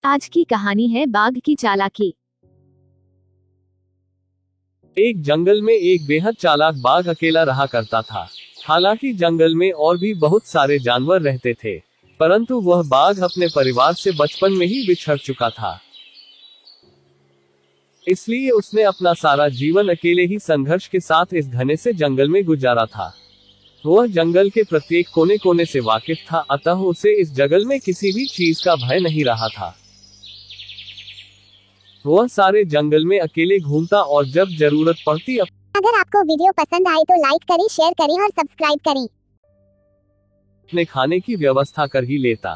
आज की कहानी है बाघ की चालाकी। एक जंगल में एक बेहद चालाक बाघ अकेला रहा करता था। हालांकि जंगल में और भी बहुत सारे जानवर रहते थे, परंतु वह बाघ अपने परिवार से बचपन में ही बिछड़ चुका था। इसलिए उसने अपना सारा जीवन अकेले ही संघर्ष के साथ इस घने से जंगल में गुजारा था। वह जंगल के प्रत्येक कोने कोने से वाकिफ था, अतः उसे इस जंगल में किसी भी चीज का भय नहीं रहा था। वह सारे जंगल में अकेले घूमता और जब जरूरत पड़ती अगर आपको वीडियो पसंद आए तो लाइक करें, शेयर करें और सब्सक्राइब करें। अपने खाने की व्यवस्था कर ही लेता।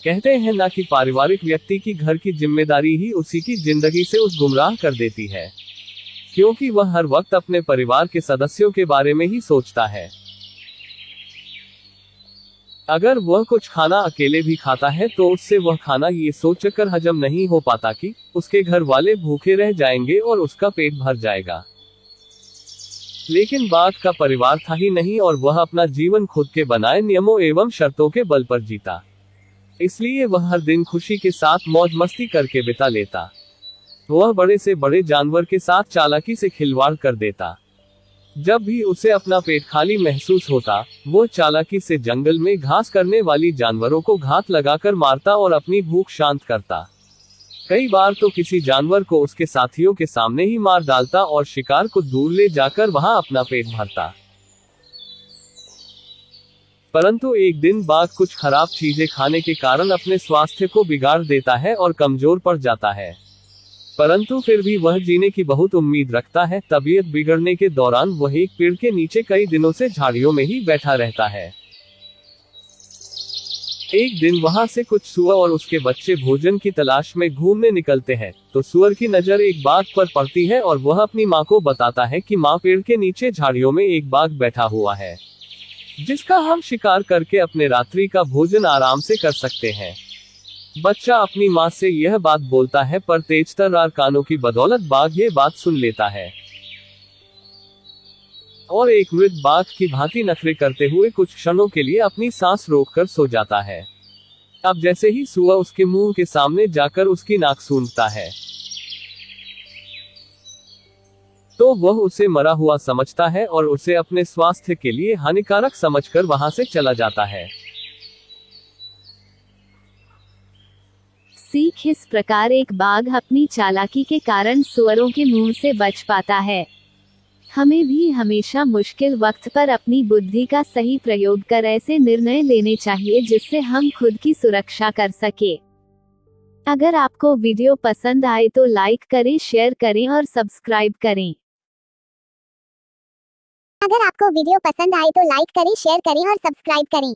कहते हैं ना कि पारिवारिक व्यक्ति की घर की जिम्मेदारी ही उसी की जिंदगी से उस गुमराह कर देती है, क्योंकि वह हर वक्त अपने परिवार के सदस्यों के बारे में ही सोचता है। अगर वह कुछ खाना अकेले भी खाता है तो उससे वह खाना ये सोचकर हजम नहीं हो पाता कि उसके घर वाले भूखे रह जाएंगे और उसका पेट भर जाएगा। लेकिन बाघ का परिवार था ही नहीं और वह अपना जीवन खुद के बनाए नियमों एवं शर्तों के बल पर जीता। इसलिए वह हर दिन खुशी के साथ मौज मस्ती करके बिता लेता। वह बड़े से बड़े जानवर के साथ चालाकी से खिलवाड़ कर देता। जब भी उसे अपना पेट खाली महसूस होता, वो चालाकी से जंगल में घास करने वाली जानवरों को घात लगाकर मारता और अपनी भूख शांत करता। कई बार तो किसी जानवर को उसके साथियों के सामने ही मार डालता और शिकार को दूर ले जाकर वहां अपना पेट भरता। परंतु एक दिन बाघ कुछ खराब चीजें खाने के कारण अपने स्वास्थ्य को बिगाड़ देता है और कमजोर पड़ जाता है। परंतु फिर भी वह जीने की बहुत उम्मीद रखता है। तबीयत बिगड़ने के दौरान वह एक पेड़ के नीचे कई दिनों से झाड़ियों में ही बैठा रहता है। एक दिन वहां से कुछ सुअर और उसके बच्चे भोजन की तलाश में घूमने निकलते हैं, तो सुअर की नजर एक बाघ पर पड़ती है और वह अपनी माँ को बताता है कि माँ, पेड़ के नीचे झाड़ियों में एक बाघ बैठा हुआ है, जिसका हम शिकार करके अपने रात्रि का भोजन आराम से कर सकते हैं। बच्चा अपनी माँ से यह बात बोलता है, पर तेजतर्रार कानों की बदौलत बाघ ये बात सुन लेता है और एक मृत बाघ की भांति नखरे करते हुए कुछ क्षणों के लिए अपनी सांस रोककर सो जाता है। अब जैसे ही सुअर उसके मुंह के सामने जाकर उसकी नाक सूंघता है, तो वह उसे मरा हुआ समझता है और उसे अपने स्वास्थ्य के लिए हानिकारक समझकर वहां से चला जाता है। सीख इस प्रकार एक बाघ अपनी चालाकी के कारण सुअरों के मुंह से बच पाता है। हमें भी हमेशा मुश्किल वक्त पर अपनी बुद्धि का सही प्रयोग कर ऐसे निर्णय लेने चाहिए जिससे हम खुद की सुरक्षा कर सके। अगर आपको वीडियो पसंद आए तो लाइक करें, शेयर करें और सब्सक्राइब करें। अगर आपको वीडियो पसंद आए तो लाइक करें, शेयर करें और सब्सक्राइब करें।